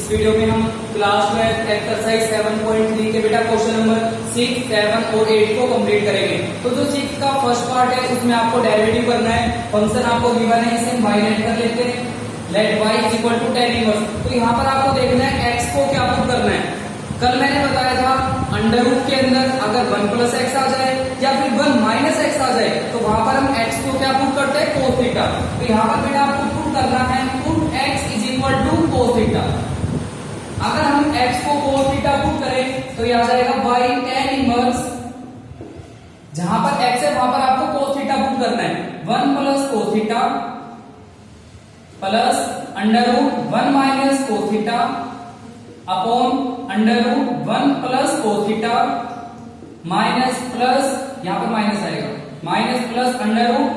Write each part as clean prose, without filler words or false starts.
इस वीडियो में हम क्लास 12 एक्सरसाइज 7.3 के बेटा क्वेश्चन नंबर 6, 7 और 8 को कंप्लीट करेंगे। तो जो 6 का फर्स्ट पार्ट है उसमें आपको डेरिवेटिव करना है। फंक्शन आपको गिवन है, इसे हम बाय लेट कर लेते हैं। Let y equal to tan inverse. तो यहाँ पर आपको देखना है x को क्या पुट करना है। कल मैंने बताया था अंडर रूट के अंदर अगर 1 प्लस एक्स आ जाए या फिर 1 माइनस एक्स आ जाए तो वहां पर हम x को क्या पुट करते हैं, cos थीटा। तो यहाँ पर बेटा आपको पुट करना है put x is equal to cos theta. अगर हम x को cos थीटा पुट करें तो ये आ जाएगा y tan इनवर्स, जहां पर x है वहां पर आपको cos थीटा पुट करना है। 1 plus cos theta plus under root 1 minus cos theta upon under root 1 plus cos theta minus plus, यहां पर माइनस आएगा, minus plus under root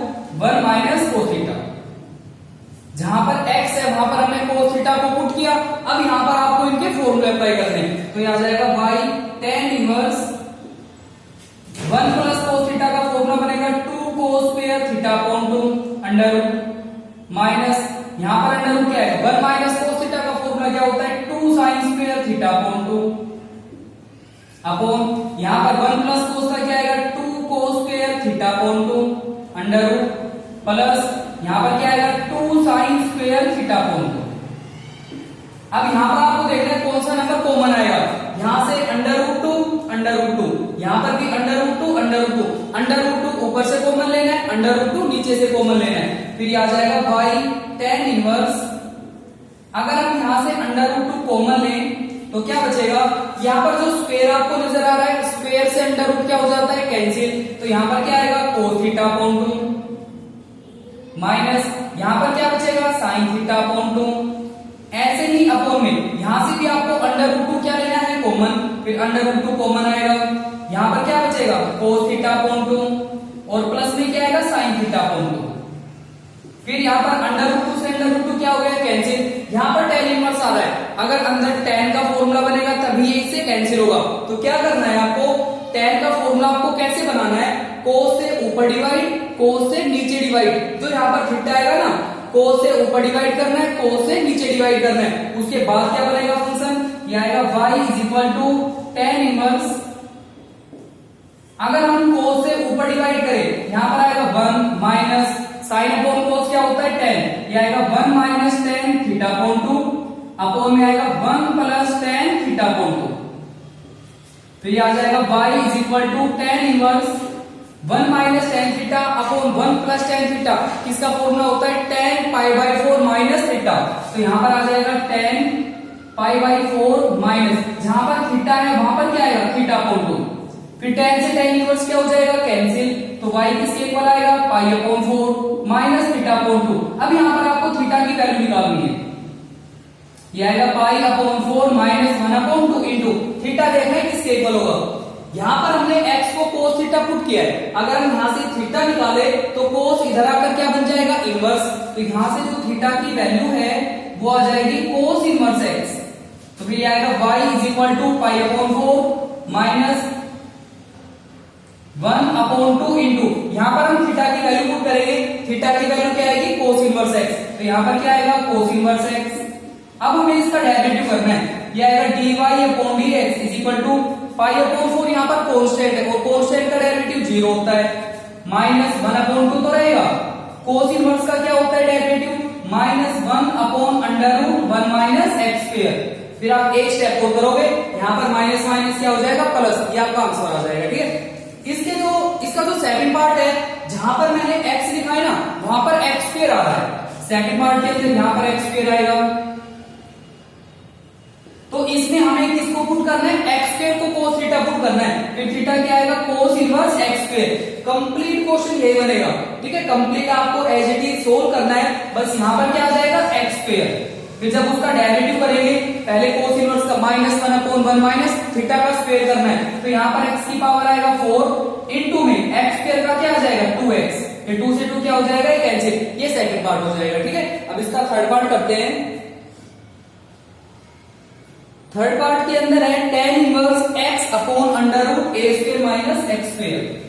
1 minus cos theta. जहां पर x है वहां पर हमने cos थीटा को पुट किया। अब यहां पर आपको इनके फॉर्मूले अप्लाई करने हैं। तो यह आ जाएगा y tan inverse 1 plus cos theta का फॉर्मूला बनेगा 2 cos square theta upon 2 under root minus, यहां पर अंडर रूट क्या है 1 माइनस cos थीटा का फॉर्मूला क्या होता है 2 sin square theta upon 2 upon, यहां पर 1 प्लस cos का क्या आएगा 2 cos square theta upon 2 under root plus, यहां पर क्या आएगा 2 sin स्क्वायर थीटा अपॉन 2। अब यहां पर आपको देखना है कौन सा नंबर कॉमन आएगा। यहां से अंडर रूट 2, यहां पर भी अंडर रूट 2, अंडर रूट 2 ऊपर से कॉमन लेना है, अंडर रूट 2 नीचे से कॉमन लेना है। फिर ये आ जाएगा y tan इनवर्स। अगर हम यहां से अंडर रूट 2 कॉमन लें तो क्या बचेगा, यहां पर जो स्क्वायर आपको नजर आ रहा है, स्क्वायर से अंडर रूट क्या हो जाता है कैंसिल। तो यहां पर क्या आएगा cos थीटा अपॉन 2 माइनस, यहां पर क्या बचेगा sin थीटा अपॉन 2। ऐसे ही अपॉन में यहां से भी आपको अंडर रूट 2 क्या लेना है कॉमन, फिर अंडर रूट 2 कॉमन आएगा, यहां पर क्या बचेगा cos थीटा अपॉन 2 और प्लस में क्या आएगा sin थीटा अपॉन 2। फिर यहाँ पर अंडर रूट 2 से अंडर रूट 2 क्या हो गया कैंसिल। यहाँ पर tan इनवर्स आ रहा है, अगर अंदर tan का फॉर्मूला बनेगा तभी ये इससे कैंसिल होगा। तो क्या करना है आपको, tan का फॉर्मूला आपको कैसे बनाना है, cos से ऊपर डिवाइड, cos से नीचे डिवाइड। जो यहाँ पर थीटा आएगा ना, cos से ऊपर डिवाइड करना है, cos से नीचे डिवाइड करना है। उसके बाद क्या बनेगा फंक्शन, ये आएगा y is equal to tan inverse. अगर हम cos से ऊपर डिवाइड करें, यहाँ पर आएगा 1 माइनस साइन अपॉन cos क्या होता है tan, ये आएगा 1 minus tan theta upon 2 upon में आएगा 1 प्लस tan थीटा अपॉन 2। फिर ये आ जाएगा y is equal to tan inverse 1 minus tan theta upon 1 plus tan theta, किसका फॉर्मूला होता है tan pi by 4 minus theta. तो यहां पर आ जाएगा tan पाई बाई 4 माइनस, जहां पर थीटा है वहां पर क्या आएगा थीटा अपॉन 2। फिर tan से tan इनवर्स क्या हो जाएगा कैंसिल, तो y किसके इक्वल आएगा पाई अपॉन 4 माइनस थीटा अपॉन 2। अब यहां पर आपको थीटा की वैल्यू निकालनी है, ये आएगा पाई upon 4 minus 1 upon 2 into theta देखना है किसके इक्वल होगा। यहां पर हमने x को cos थीटा पुट किया है, अगर हम यहां से थीटा निकाले तो cos इधर आकर क्या बन जाएगा इनवर्स। तो यहां से जो थीटा की वैल्यू है वो आ जाएगी cos इनवर्स x। तो फिर आएगा y is equal to pi upon 4 minus 1 upon 2 into, यहां पर हम थीटा की वैल्यू पुट करेंगे, थीटा की वैल्यू क्या आएगी cos इनवर्स x। तो यहां पर क्या आएगा cos इनवर्स x। अब हमें इसका डेरिवेटिव करना है, ये आएगा dy upon dx is equal to pi upon 4, यहां पर कांस्टेंट है और कांस्टेंट का डेरिवेटिव 0 होता है, माइनस 1 अपॉन 2 तो रहेगा। cos इनवर्स का क्या होता है derivative minus 1 upon under root 1 minus x square. फिर आप एक स्टेप और करोगे, यहां पर माइनस माइनस क्या हो जाएगा प्लस, ये आपका आंसर आ जाएगा। ठीक है, इसका जो सेकंड पार्ट है, जहां पर मैंने x लिखा है ना वहां पर x स्क्वायर आ रहा है, सेकंड पार्ट के अंदर यहां पर x स्क्वायर आएगा। तो इसमें हमें किसको पुट करना है, x स्क्वायर को cos थीटा पुट करना है, फिर थीटा क्या आएगा cos inverse x square. Complete question यही बनेगा। ठीक है, कंप्लीट आपको एज इट इज सोल्व करना है, बस यहां पर क्या आ जाएगा x स्क्वायर। फिर जब उसका डेरिवेटिव करेंगे, पहले cos इनवर्स का माइनस 1 अपॉन 1 माइनस थीटा का स्क्वायर करना है। तो यहां पर x की पावर आएगा 4 इंटू में x स्क्वायर का क्या आ जाएगा 2x, फिर 2 से 2 क्या हो जाएगा कैंसिल, ये सेकंड पार्ट हो जाएगा। ठीक है, अब इसका थर्ड पार्ट करते हैं। थर्ड पार्ट के अंदर है tan inverse x upon under root a square minus x square.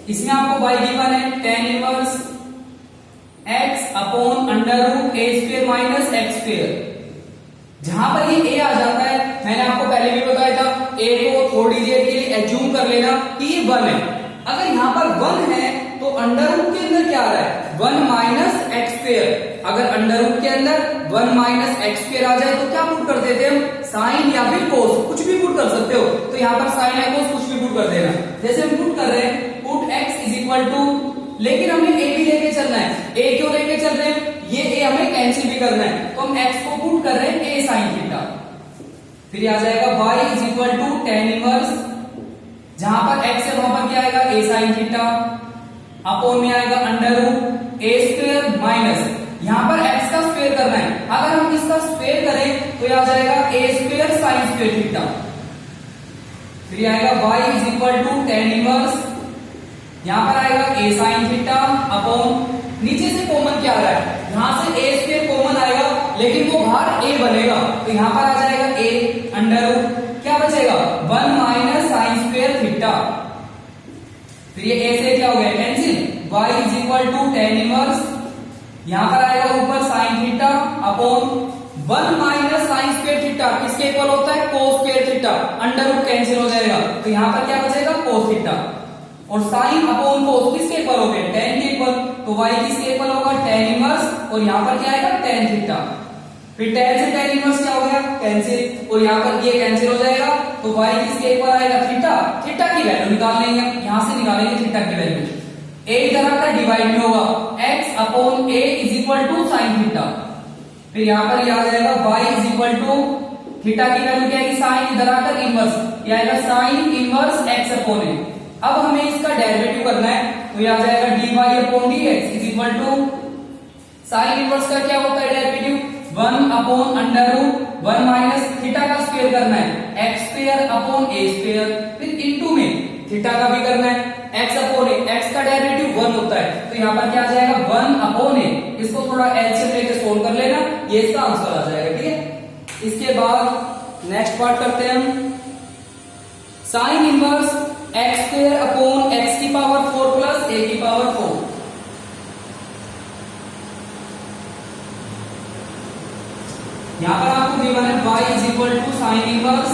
इसमें आपको y गिवन है tan inverse x upon under root a square minus x square. जहां पर ये a आ जाता है, मैंने आपको पहले भी बताया था, a को थोड़ी देर के लिए एज्यूम कर लेना कि ये 1 है। अगर यहां पर 1 है तो अंडर रूट के अंदर क्या आ रहा है, 1 माइनस एक्स स्क्वायर। अगर अंडर रूट के अंदर 1 माइनस एक्स स्क्वायर आ जाए तो क्या पुट कर देते हैं हम, साइन या फिर कोस, कुछ भी पुट कर सकते हो। तो यहाँ पर साइन या कोस कुछ भी पुट कर देना। जैसे हम पुट कर रहे हैं, put x is equal to, लेकिन हमें a भी लेके चलना है। a क्यों लेके चल रहे हैं, ये a हमें कैंसिल भी करना है, तो हम x को पुट कर रहे हैं a साइन थीटा। फिर आ जाएगा y is equal to tan inverse, जहां पर x है वहां पर क्या आएगा, a साइन थीटा, अपॉन में आएगा under root a square minus, यहां पर x का स्क्वायर करना है। अगर हम इसका स्क्वायर करें तो ये आ जाएगा a square sine square theta. फिर आएगा y is equal to tan inverse, यहां पर आएगा a साइन थीटा अपॉन, नीचे से कॉमन क्या आ रहा है, यहां से a स्क्वायर कॉमन आएगा, लेकिन वो बाहर a बनेगा, तो यहां पर आ जाएगा a अंडर रूट, क्या बचेगा 1 माइनस साइन स्क्वायर थीटा। फिर ये a से क्या हो गया cancel, y is equal to tan inverse, यहां पर आएगा ऊपर sine theta upon 1 minus sine square theta, किसके इक्वल होता है, cos square theta, under root cancel हो जाएगा, तो यहां पर क्या बचेगा, कोस थीटा। और साइन अपॉन कोस किसके इक्वल हो गए, tan के इक्वल, तो y किसके इक्वल होगा, tan इनवर्स, और यहां पर क्या आएगा tan थीटा। फिर tan से tan इनवर्स क्या हो गया, कैंसिल, और यहां पर ये कैंसिल हो जाएगा, तो y किसके इक्वल आएगा, थीटा। थीटा की वैल्यू निकाल लेंगे, यहां से निकालेंगे थीटा की वैल्यू, a इधर आकर डिवाइड में होगा, x upon a is equal to sine theta. फिर यहां पर ये आ जाएगा y is equal to, theta की वैल्यू क्या है, साइन, इधर आकर इनवर्स, ये आएगा sine inverse x upon a। अब हमें इसका डेरिवेटिव करना है, तो ये आ जाएगा dy upon dx is equal to, sine inverse का क्या होता है derivative, 1 upon under root 1 minus theta का स्क्वायर करना है, x square upon a square, फिर इनटू में थीटा का भी करना है, x अपॉन a, x का डेरिवेटिव 1 होता है, तो यहाँ पर क्या आ जाएगा 1 अपॉन a, इसको थोड़ा एलसीएम लेके सोल्व कर लेना, ये इसका आंसर आ जाएगा, ठीक है। इसके बाद नेक्स्ट पार्ट करते हैं हम, sine inverse x square upon x की पावर 4 प्लस a की पावर 4। यहां पर आपको गिवन है y is equal to sine inverse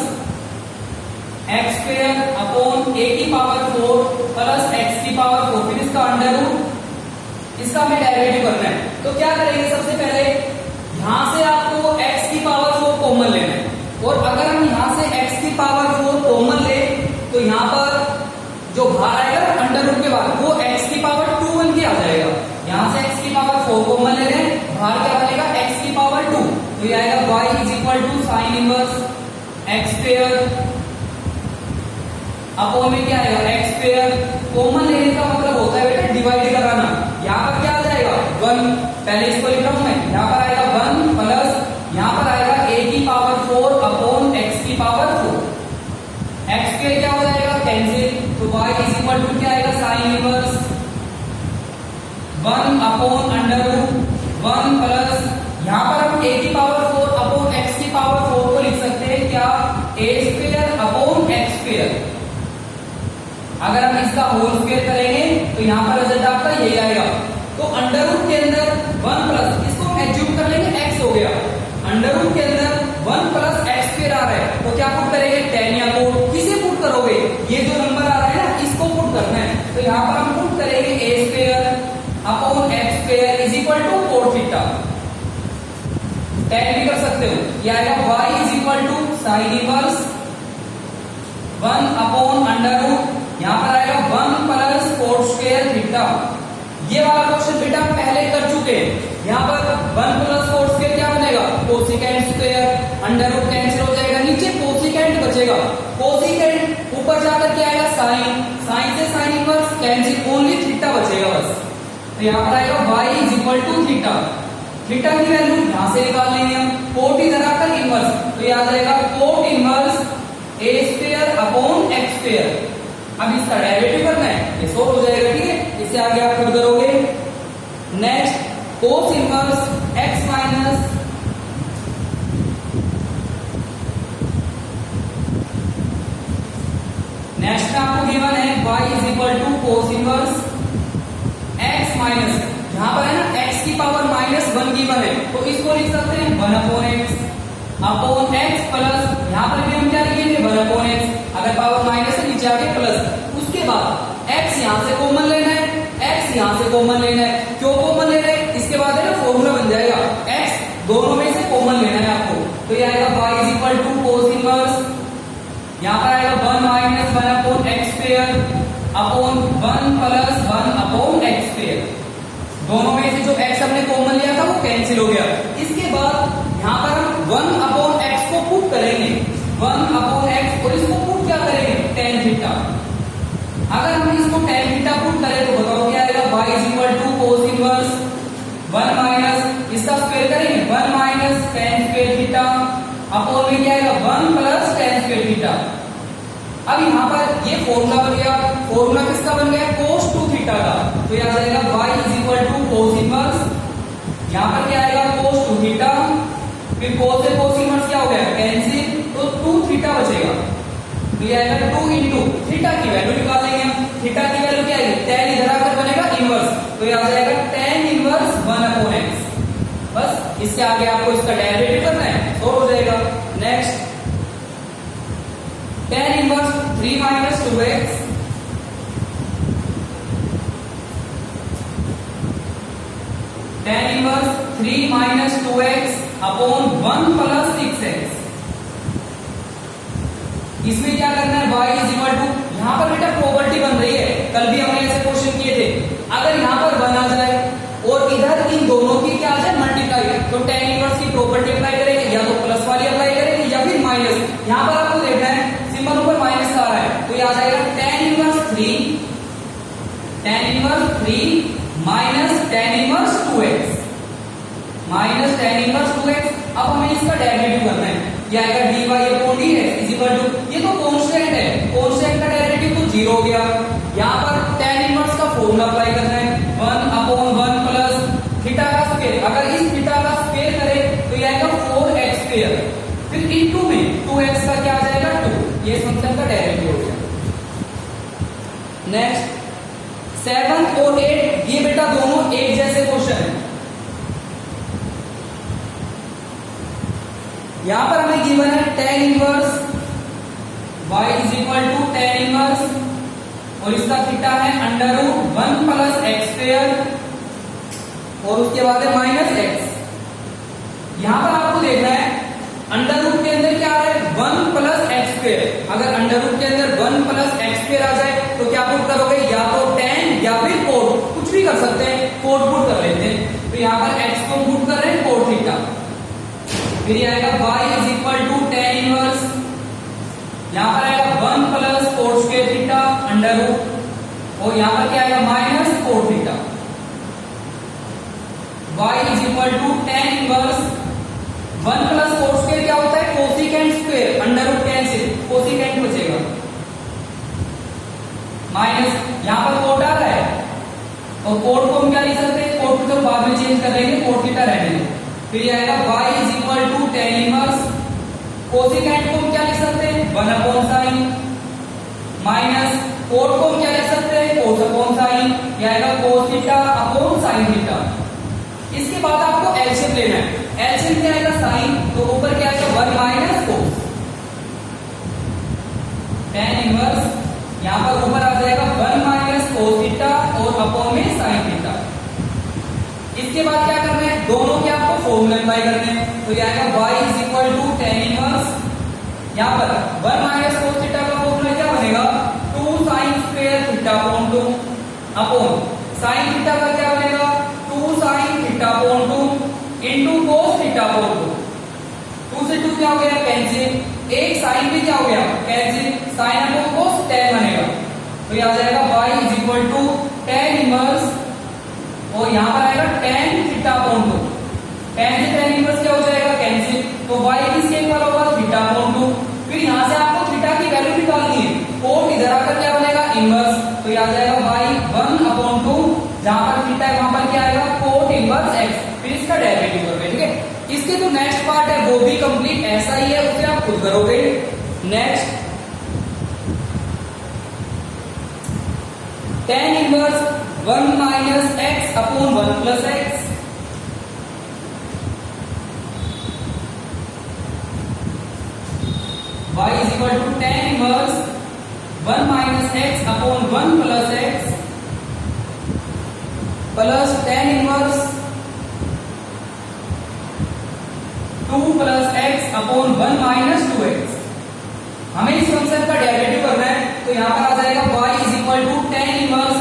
x square upon a की पावर 4 प्लस x की पावर 4, फिर इसका अंडर रूट, इसका हमें डेरिवेटिव करना है। तो क्या करेंगे, सबसे पहले यहां से आपको x की पावर 4 कॉमन लेना है, और अगर हम यहां से x की पावर 4 कॉमन ले तो यहां पर जो बाहर आएगा अंडर रूट के बाद, वो x की पावर 2 बन के आ जाएगा। यहां से x की पावर 4 कॉमन ले रहे हैं, बाहर क्या बनेगा, x की पावर 2, तो ये आएगा y is equal to sine inverse x square upon में क्या आएगा, x स्क्वायर, कॉमन लेने का मतलब होता है बेटा डिवाइड कराना। यहां पर क्या आ जाएगा 1, पहले इसको लिख रहा हूं मैं, यहां पर आएगा 1 प्लस, यहां पर आएगा a की पावर 4 अपॉन x की पावर 4, x स्क्वायर क्या हो जाएगा कैंसिल, तो y इज इक्वल टू क्या आएगा, sine inverse 1 upon under root 1 plus, यहां पर हम a की पावर 4 अपॉन x की पावर 4 को लिख सकते हैं क्या, a square upon x square. अगर हम इसका होल स्क्वायर करेंगे तो यहां पर रिजल्ट आपका यही आएगा। तो अंडर रूट के अंदर 1 प्लस, इसको हम एज्यूम कर लेंगे x हो गया, अंडर रूट के अंदर 1 प्लस x स्क्वायर आ रहा है, तो क्या पुट करेंगे, tan या कोट, किसे पुट करोगे, ये जो नंबर आ रहा है ना इसको पुट करना है, तो यहां पर हम पुट करेंगे a square upon x square is equal to cot theta, tan भी कर सकते हो, ये आएगा y is equal to sine inverse 1 upon under root, यहां पर आएगा 1 प्लस कोट स्क्वायर थीटा। ये वाला क्वेश्चन बेटा हम पहले कर चुके हैं, यहां पर 1 प्लस कोट स्क्वायर क्या बनेगा, cosecant square, under root cancel हो जाएगा, नीचे कोसिकेंट बचेगा, कोसिकेंट ऊपर जाकर क्या आएगा साइन, साइन से sine inverse cancel, only theta बचेगा बस। तो यहां पर आएगा y is equal to theta, theta की वैल्यू यहां से निकाल लेंगे हम, कोट इधर आकर इनवर्स, तो ये आ जाएगा cot inverse a square upon x square. अब इसका डेरिवेटिव करना है, ये सोल्व हो जाएगा, ठीक है। इससे आगे आप खुद करोगे। Next cos inverse x minus next आपको गिवन है y is equal to cos inverse x minus, यहाँ पर है ना x की पावर -1 गिवन है, तो इसको लिख सकते हैं 1 upon x upon x plus, यहाँ पर भी हम क्या लिखेंगे 1 अपॉन x, अगर पावर माइनस है नीचे आके प्लस, उसके बाद x यहाँ से कॉमन लेना है, x यहाँ से कॉमन लेना है, क्यों कॉमन लेना है, इसके बाद है ना फॉर्मूला बन जाएगा, x दोनों में से कॉमन लेना है आपको, तो ये आएगा y is equal to cos inverse, यहाँ पर आएगा 1 minus 1 upon x square upon 1 plus 1 upon x square, दोनों में से जो x हमने कॉमन लिया था वो कैंसिल हो गया। इसके बाद यहाँ पर हम 1 अपॉन x को पुट करेंगे, 1 अपॉन x, और इसको पुट क्या करेंगे tan थीटा, अगर हम इसको tan थीटा पुट करें तो बताओ क्या आएगा, y is equal to cos inverse 1 minus, इसका स्क्वायर करेंगे 1 minus tan square theta upon में क्या आएगा 1 प्लस tan स्क्वायर थीटा। अब यहाँ पर ये फॉर्मूला बन गया, फॉर्मूला किसका बन गया cos 2 थीटा का, तो यहाँ जाएगा y is equal to cos inverse, यहाँ पर क्या आएगा cos 2 थीटा, फिर cos से cos इनवर्स क्या हो गया कैंसिल, तो 2 थीटा बचेगा, तो ये आएगा 2 इंटू थीटा की वैल्यू निकाल लेंगे हम, थीटा की वैल्यू क्या आएगी tan इधर आकर बनेगा इनवर्स, तो यहाँ जाएगा tan इनवर्स 1 अपॉन x, बस इसके आगे आपको इसका डेरिवेटिव करना है, सॉल्व हो जाएगा। Next tan inverse 3 minus 2x tan inverse 3 minus 2x upon 1 plus 6x, इसमें क्या करना है y इज इक्वल टू, यहाँ पर बेटा प्रॉपर्टी बन रही है, कल भी हमने ऐसे क्वेश्चन किए थे, अगर यहाँ पर 1 आ जाए और इधर इन दोनों की क्या आ जाए मल्टीप्लाई, तो tan इनवर्स की प्रॉपर्टी अप्लाई करेंगे, या तो प्लस वाली अप्लाई करेंगे या फिर माइनस, यहाँ पर आपको देखना है सिंबल ऊपर माइनस आ रहा है, तो ये आ जाएगा tan inverse 3 minus tan inverse 2x minus tan inverse 2x। अब हमें इसका डेरिवेटिव करना है, ये आएगा dy upon dx is equal to, ये तो कांस्टेंट है, कांस्टेंट का डेरिवेटिव तो 0 हो गया, यहाँ पर tan इनवर्स का फॉर्मूला अप्लाई करना है 1 अपॉन 1 प्लस थीटा का स्क्वायर, अगर इस थीटा का स्क्वायर करें तो ये आएगा 4x स्क्वायर, फिर इनटू में 2x का क्या आ जाएगा 2, ये फंक्शन का डेरिवेटिव हो गया। नेक्स्ट 7 और 8, ये बेटा दोनों एक जैसे क्वेश्चन है, यहां पर हमें गिवन है tan inverse y is equal to tan inverse, और इसका थीटा है under root 1 plus x square, और उसके बाद है माइनस x। यहां पर आपको देखना है अंडर रूट के अंदर क्या आ रहा है 1 प्लस x स्क्वायर, अगर अंडर रूट के अंदर 1 प्लस x स्क्वायर आ जाए तो क्या पुट करोगे, या तो tan या फिर cot, कुछ भी कर सकते हैं, cot पुट कर लेते हैं, तो यहाँ पर x को पुट कर रहे हैं cot थीटा, फिर ये आएगा y is equal to tan inverse, यहाँ पर आएगा 1 plus cot square theta under root, और यहाँ पर क्या आएगा minus cot theta, y is equal to tan inverse 1 plus cot square क्या होता है cosecant square, under root cancel, cosecant बचेगा, माइनस यहाँ पर cot आ रहा है, और cot को हम क्या लिख सकते हैं, cot को तो बाद में चेंज कर लेंगे, cot थीटा रहने देंगे, फिर ये आएगा y is equal to tan inverse, cosecant को हम क्या लिख सकते हैं 1 अपॉन साइन, माइनस cot को हम क्या लिख सकते हैं cos अपॉन साइन, ये आएगा cos theta upon sine theta. इसके बाद आपको एलसीएम लेना है, एलसीएम क्या आएगा साइन, तो ऊपर क्या आएगा 1 माइनस cos, tan इनवर्स यहाँ पर ऊपर आ जाएगा 1 माइनस cos थीटा और अपॉन में साइन थीटा। इसके बाद क्या करना है, दोनों के आपको फॉर्मूला अप्लाई करने हैं, तो ये आएगा y is equal to tan inverse, यहाँ पर 1 माइनस cos थीटा का फॉर्मूला क्या बनेगा 2 sin square theta upon 2 upon sin theta का क्या बनेगा 2 sin theta upon 2 into cos theta upon 2, 2 से 2 क्या हो गया कैंसिल, एक sin भी क्या हो गया cancel, sin upon cos tan बनेगा, तो ये आ जाएगा y is equal to tan inverse, और यहाँ पर आएगा tan थीटा अपॉन 2, tan से tan इनवर्स क्या हो जाएगा कैंसिल, तो y किसके इक्वल होगा थीटा अपॉन 2, फिर यहाँ से आपको थीटा की वैल्यू निकालनी है, cot इधर आकर क्या बनेगा इनवर्स, तो ये आ जाएगा y 1 अपॉन 2, जहां पर थीटा है वहां पर क्या आएगा cot इनवर्स x, फिर इसका डेरिवेटिव करोगे, ठीक है। इसके जो नेक्स्ट पार्ट है वो भी कंप्लीट ऐसा ही है, उसे आप खुद करोगे। Next tan inverse 1 minus x upon 1 plus x, y is equal to tan inverse 1 minus x upon 1 plus x plus tan inverse 2 plus x upon 1 minus 2x। हमें इस फंक्शन का डेरिवेटिव करना है, तो यहाँ पर आ जाएगा y is equal to tan inverse,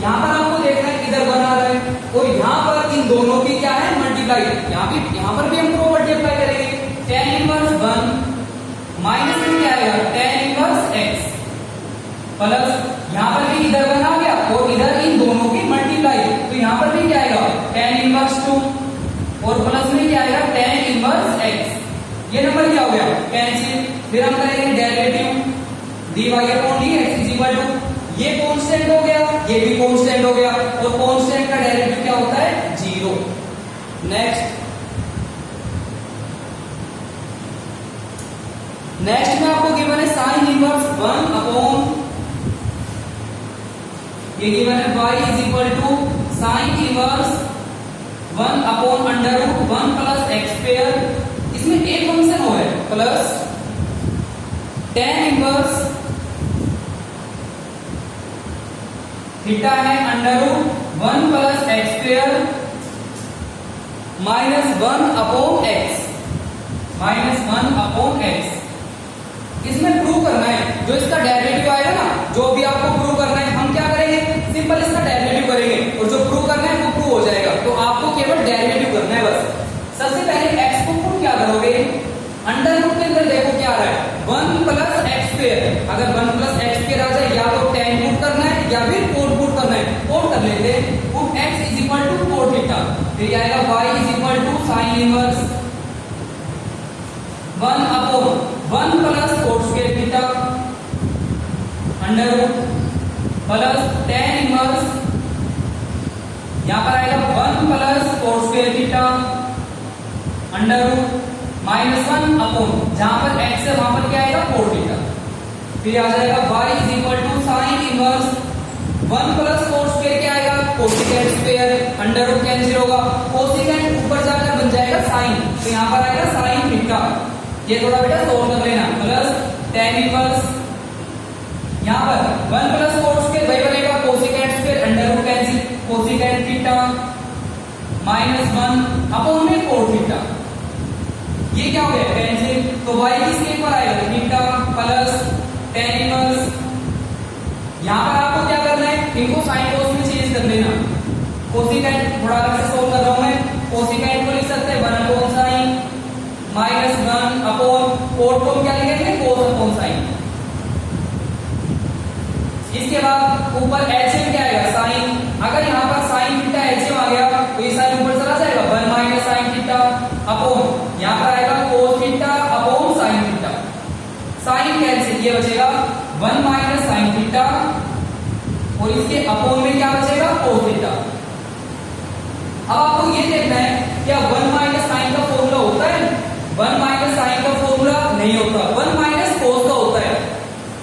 यहाँ पर आपको देखना है किधर बना रहा है, और यहाँ पर इन दोनों की क्या है मल्टीप्लाई, यहाँ पर भी हम प्रॉपर्टी अप्लाई करेंगे, tan इनवर्स 1 माइनस में क्या आएगा tan इनवर्स x प्लस यहाँ पर भी इधर बना गया और इधर इन दोनों की मल्टीप्लाई, तो यहाँ पर भी क्या आएगा tan इनवर्स 2 और प्लस में क्या आएगा tan इनवर्स x। ये नंबर क्या हो गया कैंसिल। फिर हम करेंगे derivative dy upon dx is equal to, ये कांस्टेंट हो गया, ये भी कांस्टेंट हो गया, और कांस्टेंट का डेरिवेटिव क्या होता है 0। नेक्स्ट में आपको गिवन है साइन इनवर्स 1 अपॉन, ये गिवन है y is equal to sine inverse 1 upon under root 1 plus x square, इसमें एक फंक्शन हो है प्लस tan इनवर्स थीटा है under root 1 plus x square minus 1 upon x. इसमें प्रूव करना है, जो इसका डेरिवेटिव आएगा ना, जो भी आपको प्रूव करना है, हम क्या करेंगे सिंपल इसका डेरिवेटिव करेंगे, और जो प्रूव करना है वो प्रूव हो जाएगा। तो आपको केवल डेरिवेटिव करना है बस। सबसे पहले x को पुट क्या करोगे, अंडर रूट के अंदर देखो क्या आ रहा है 1 प्लस एक्स स्क्वायर, अगर 1 प्लस एक्स स्क्वायर आ जाए या तो tan पुट करना है या फिर कोट पुट करना है, कोट कर लेते हैं, put x is equal to cot theta, फिर आएगा y is equal to sine inverse 1 upon 1 plus cot square theta under root plus tan inverse, यहां पर आएगा 1 plus cot square theta under root minus 1 upon, जहां पर x है वहां पर क्या आएगा कोट थीटा, फिर आ जाएगा y is equal to sine inverse 1 plus cot square क्या आएगा cosecant square under root cancel होगा, कोसेकेंट ऊपर जाकर बन जाएगा साइन, तो यहां पर आएगा साइन थीटा। ये थोड़ा बेटा सोल्व कर लेना, प्लस tan इनवर्स यहां पर 1 प्लस कोट स्क्वायर वही बनेगा cosecant square under root cancel, cosecant theta minus 1 upon में कोट थीटा, ये क्या हो गया कैंसिल, तो y किसके ऊपर आएगा थीटा प्लस tan इनवर्स, यहां पर आपको क्या करना है इनको साइन कोस में चेंज कर देना, कोसेकेंट थोड़ा अलग से सोल्व कर रहा हूं मैं, कोसेकेंट को लिख सकते हैं 1 upon sine minus 1 upon coat को क्या लिखेंगे कोस अपॉन साइन। इसके बाद ऊपर एचएम क्या आएगा साइन, अगर यहां पर साइन थीटा एचएम आ गया तो ये साइन ऊपर चला जाएगा 1 माइनस साइन थीटा अपॉन, यहां पर आएगा cos theta upon sine theta, sine cancel, ये बचेगा 1 माइनस साइन थीटा और इसके अपॉन में क्या बचेगा कोस थीटा। अब आपको ये देखना है क्या 1 माइनस साइन का फॉर्मूला होता है, 1 माइनस साइन का फॉर्मूला नहीं होता, 1 माइनस कोस का होता है,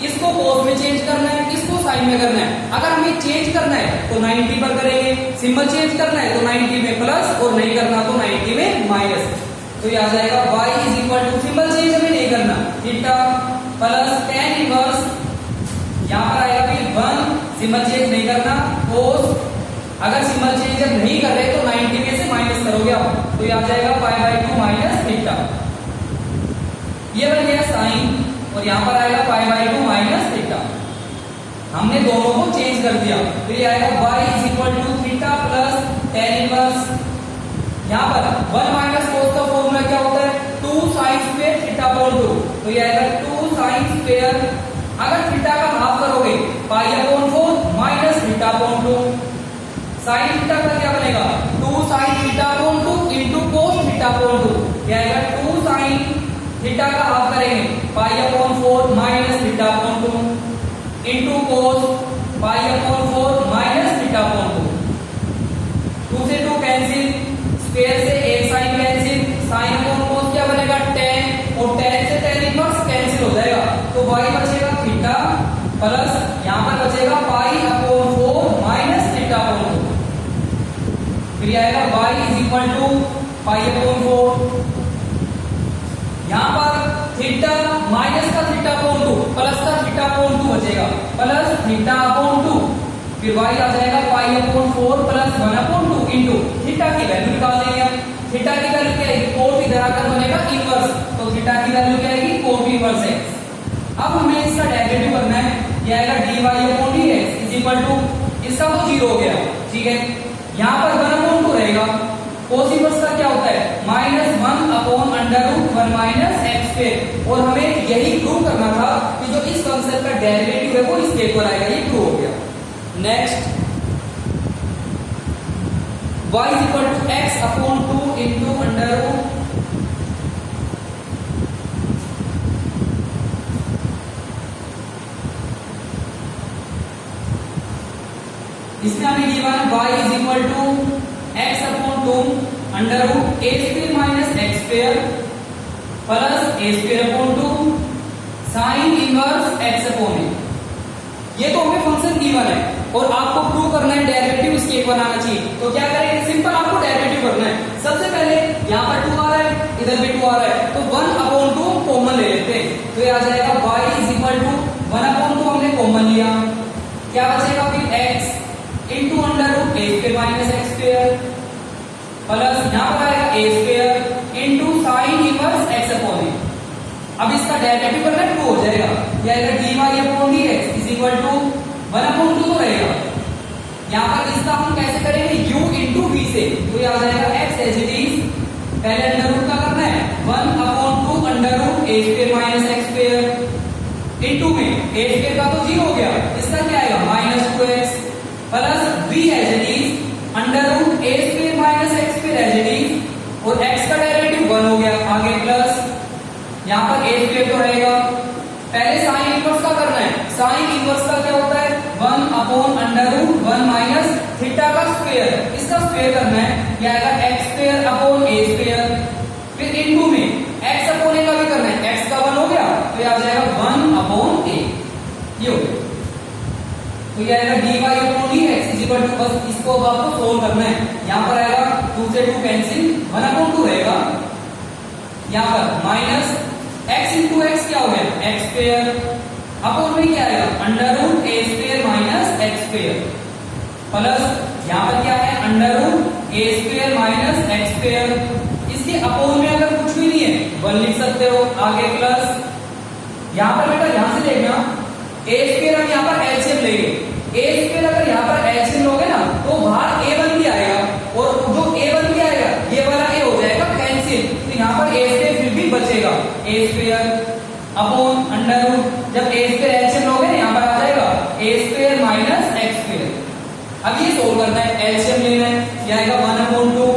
इसको कोस में चेंज करना है, इसको साइन में करना है। अगर हमें चेंज करना है तो 90 पर करेंगे, सिंबल चेंज करना है तो 90 में प्लस और नहीं करना तो 90 में माइनस, तो ये आ जाएगा y is equal to, symbol change हमें नहीं करना, थीटा प्लस tan इनवर्स, यहां पर आएगा फिर 1 सिंबल चेंज नहीं करना कोस, अगर सिंबल चेंज जब नहीं कर रहे तो 90 में से माइनस करोगे आप, तो ये आ जाएगा π/2 माइनस थीटा, ये बन गया साइन, और यहां पर आएगा π/2 माइनस थीटा, हमने दोनों को चेंज कर दिया, तो ये आएगा y is equal to theta plus tan inverse, यहां पर 1 माइनस कोस का फॉर्मूला क्या होता है 2 साइन स्क्वायर थीटा अपॉन 2, तो ये आएगा 2 साइन स्क्वायर, अगर थीटा का हाफ करोगे π/4 minus theta upon 2, sine theta का क्या बनेगा 2 sine theta upon 2 into cos theta upon 2, ये आएगा 2 साइन थीटा का हाफ करेंगे π/4 minus theta upon 2 into cos π/4 minus theta upon 2, 2 से 2 कैंसिल, स्क्वायर से एक sine cancel, sine upon cos क्या बनेगा tan, और tan से tan इनवर्स कैंसिल हो जाएगा, तो y बचेगा थीटा प्लस यहां पर बचेगा π/4 फिर ये आएगा y is equal to pi upon 4। यहाँ पर थीटा माइनस का थीटा अपॉन 2 प्लस का थीटा अपॉन 2 बचेगा, प्लस थीटा अपॉन 2, फिर y आ जाएगा पाई upon 4 plus 1 upon 2 into theta की वैल्यू निकाल देंगे। थीटा की वैल्यू क्या आएगी, कोट इधर आकर बनेगा इनवर्स, तो थीटा की वैल्यू क्या आएगी, कोट इनवर्स है। अब हमें इसका डेरिवेटिव करना है, ये आएगा dy upon dx is equal to, इसका तो 0 हो गया, ठीक है। यहाँ पर 1 अपॉन 2 रहेगा, कोस इनवर्स का क्या होता है, -1 upon under root 1 minus x square, और हमें यही प्रूव करना था कि जो इस फंक्शन का डेरिवेटिव है वो इसके इक्वल आएगा, ये प्रूव हो गया। Next y is equal to x upon 2 into under root इसमें हमें given y is equal to x upon 2 under root a square minus x square plus a square upon 2 sine inverse x upon a। ये तो हमें function given है और आपको prove करना है डेरिवेटिव इसके इक्वल आना चाहिए, तो क्या करेंगे, सिंपल आपको डेरिवेटिव करना है। सबसे पहले यहाँ पर 2 आ रहा है, इधर भी 2 आ रहा है, तो 1 अपॉन 2 कॉमन ले लेते हैं, तो ये आ जाएगा y is equal to 1 upon 2 हमने कॉमन लिया, क्या बचेगा फिर x into under root a square minus x square plus यहाँ पर आएगा a square into sine inverse x upon a। अब इसका डेरिवेटिव करना है, 2 हो जाएगा, यह आएगा dy upon dx is equal to 1 upon 2 रहेगा। यहाँ पर इसका हम कैसे करेंगे, u इंटू v से, तो ये आ जाएगा x एज इट इज, पहले अंडर रूट का करना है 1 upon 2 under root a square minus x square into में a स्क्वायर का तो 0 हो गया, इसका क्या आएगा -2x plus v as it is under root a square minus x square as it is, और x का डेरिवेटिव 1 हो गया, आगे प्लस यहाँ पर a स्क्वायर तो रहेगा। पहले साइन इनवर्स का करना है, साइन इनवर्स का क्या होता है 1 upon under root 1 minus theta का स्क्वायर, इसका स्क्वायर करना है, यह आएगा x square upon a square, फिर इनटू में x अपॉन a का भी करना है, x का 1 हो गया, तो यह आ जाएगा 1 अपॉन a, ये हो गया। तो यह आएगा dy upon dx is equal to, बस इसको अब आपको सोल्व करना है, यहाँ पर आएगा 2 से 2 कैंसिल, 1 अपॉन 2 रहेगा, यहाँ पर माइनस x इंटू एक्स क्या हो गया, x स्क्वायर अपॉन में क्या आएगा under root a square minus x square plus यहाँ पर क्या है under root a square minus x square, इसके अपॉन में अगर कुछ भी नहीं है 1 लिख सकते हो, आगे प्लस यहाँ पर बेटा यहाँ से देखना a स्क्वायर, हम यहाँ पर एलसीएम लेंगे, a स्क्वायर अगर यहाँ पर एलसीएम लोगे ना तो बाहर a1 भी आएगा, और जो a1 भी आएगा ये वाला a हो जाएगा कैंसिल, तो यहाँ पर a स्क्वायर फिर भी बचेगा, a square upon under root, जब a स्क्वायर एलसीएम लोगे ना यहाँ पर आ जाएगा a square minus x square. अब ये सोल्व करना है, एलसीएम लेना है, ये आएगा 1 अपॉन 2,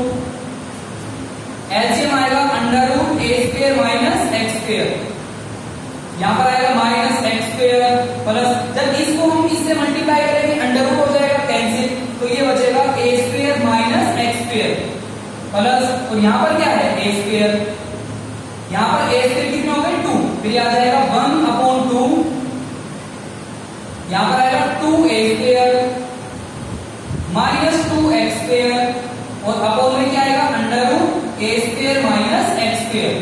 एलसीएम आएगा under root a square minus x square, यहाँ पर आएगा माइनस x स्क्वायर प्लस, जब इसको हम इससे मल्टीप्लाई करेंगे अंडर रूट हो जाएगा कैंसिल, तो ये बचेगा a square minus x square plus, और यहाँ पर क्या है a स्क्वायर, यहाँ पर a स्क्वायर कितना हो गया 2, फिर आ जाएगा 1 अपॉन 2, यहाँ पर आएगा 2a square minus 2x square, और अपॉन में क्या आएगा under root a square minus x square,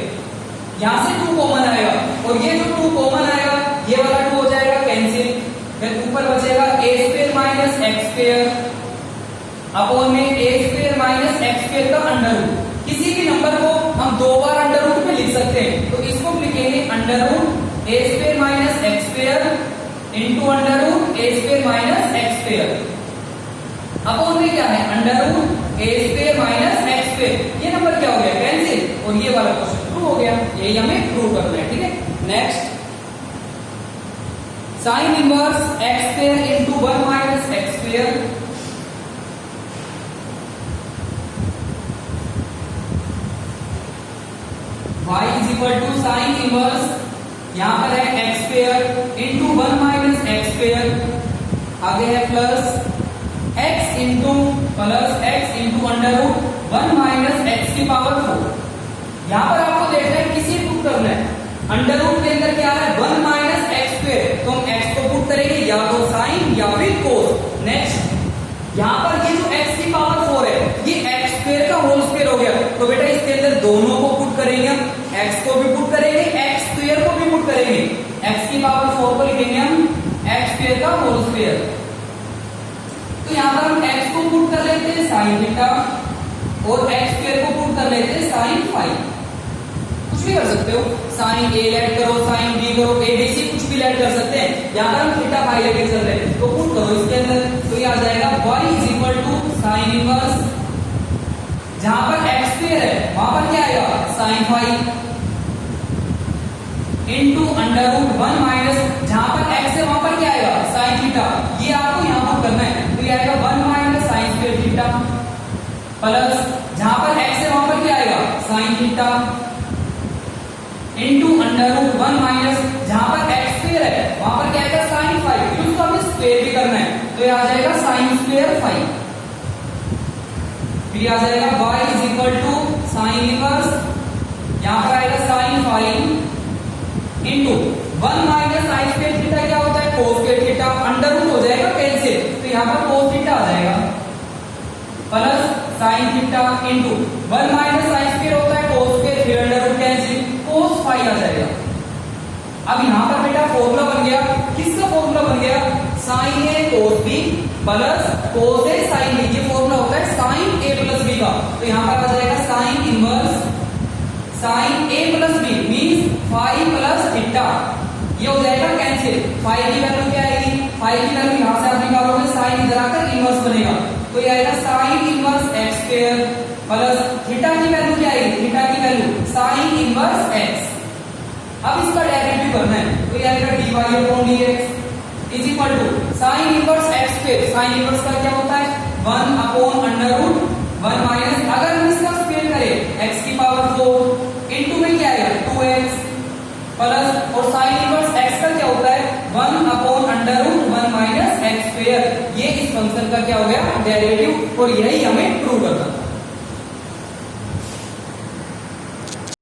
यहाँ से 2 कॉमन आएगा, और ये जो 2 कॉमन आएगा ये वाला 2 हो जाएगा कैंसिल, फिर ऊपर बचेगा a square minus x square upon में a square minus x square का अंडर रूट, किसी भी नंबर को हम 2 बार अंडर रूट में लिख सकते हैं, तो इसको लिखेंगे under root a square minus x square into under root a square minus x square, upon में क्या है under root a square minus x square, ये नंबर क्या हो गया कैंसिल, और ये वाला क्वेश्चन प्रूव हो गया, यही हमें प्रूव करना है, ठीक है। Next sine inverse x square into 1 minus x square, y is equal to sine inverse, यहाँ पर है x square into 1 minus x square, आगे है plus x into plus x into under root 1 minus x की power 4। यहाँ पर आपको देखना है किसी पुट करना है, अंडर रूट के अंदर क्या है 1 माइनस x स्क्वायर, तो हम x को पुट करेंगे या तो साइन या फिर कोस। नेक्स्ट यहाँ पर ये जो x की पावर 4 है ये लेते हैं साइन थीटा और एक्स स्क्वायर को पुट कर लेते हैं साइन फाइव। कुछ भी कर सकते हो, साइन ए लेट करो, साइन बी करो, ए बी सी कुछ भी लेट कर सकते हैं। यहाँ पर हम थीटा फाइव लेके चल रहे हैं तो पुट करो इसके अंदर, तो ये आ जाएगा y is equal to sine inverse, जहां पर एक्स स्क्वायर है वहां पर क्या आएगा sine five into under root one minus, जहां पर एक्स है वहां पर क्या आएगा साइन थीटा, ये आपको यहां पर करना है, तो ये आएगा one minus sine square theta plus जहां पर एक्स है वहां पर क्या आएगा sine theta into under root one minus, जहां पर एक्स स्क्वायर है वहां पर क्या आएगा साइन फाइव, फिर उसको हमें स्क्वायर भी करना है, तो ये आ जाएगा साइन स्क्वायर फाइव। फिर आ जाएगा y is equal to sine inverse, यहां पर आएगा sine five into one minus sine square theta क्या होता है cos square theta, under root हो जाएगा कैंसिल, तो यहां पर कोस थीटा आ जाएगा plus sign theta into one minus sine square होता है कोस स्क्वायर, फिर अंडर रूट कैंसिल, कोस फाइव आ जाएगा। अब यहां पर बेटा फॉर्मूला बन गया, किसका फॉर्मूला बन गया साइन ए कोस बी प्लस कोस ए साइन बी, ये फॉर्मूला होता है साइन ए प्लस बी का, तो यहां पर आ जाएगा sine inverse sine A plus B means five plus theta, ये हो जाएगा कैंसिल, फाइव की वैल्यू क्या आएगी, फाइव की वैल्यू यहां से आप निकालोगे साइन इधर आकर इनवर्स बनेगा, तो ये आएगा sine inverse x square plus theta की वैल्यू क्या आएगी, थीटा की वैल्यू साइन इनवर्स एक्स। अब इसका डेरिवेटिव करना है, तो ये आएगा dy upon dx is equal to sine inverse x square, sine inverse का क्या होता है 1 अपॉन अंडर रूट 1 माइनस, अगर हम इसका स्क्वायर करें x की पावर 4 इनटू में क्या आएगा 2x प्लस, और साइन इनवर्स x का क्या होता है 1 upon under root 1 minus x square, ये इस फंक्शन का क्या हो गया डेरिवेटिव, और यही हमें प्रूव करना था।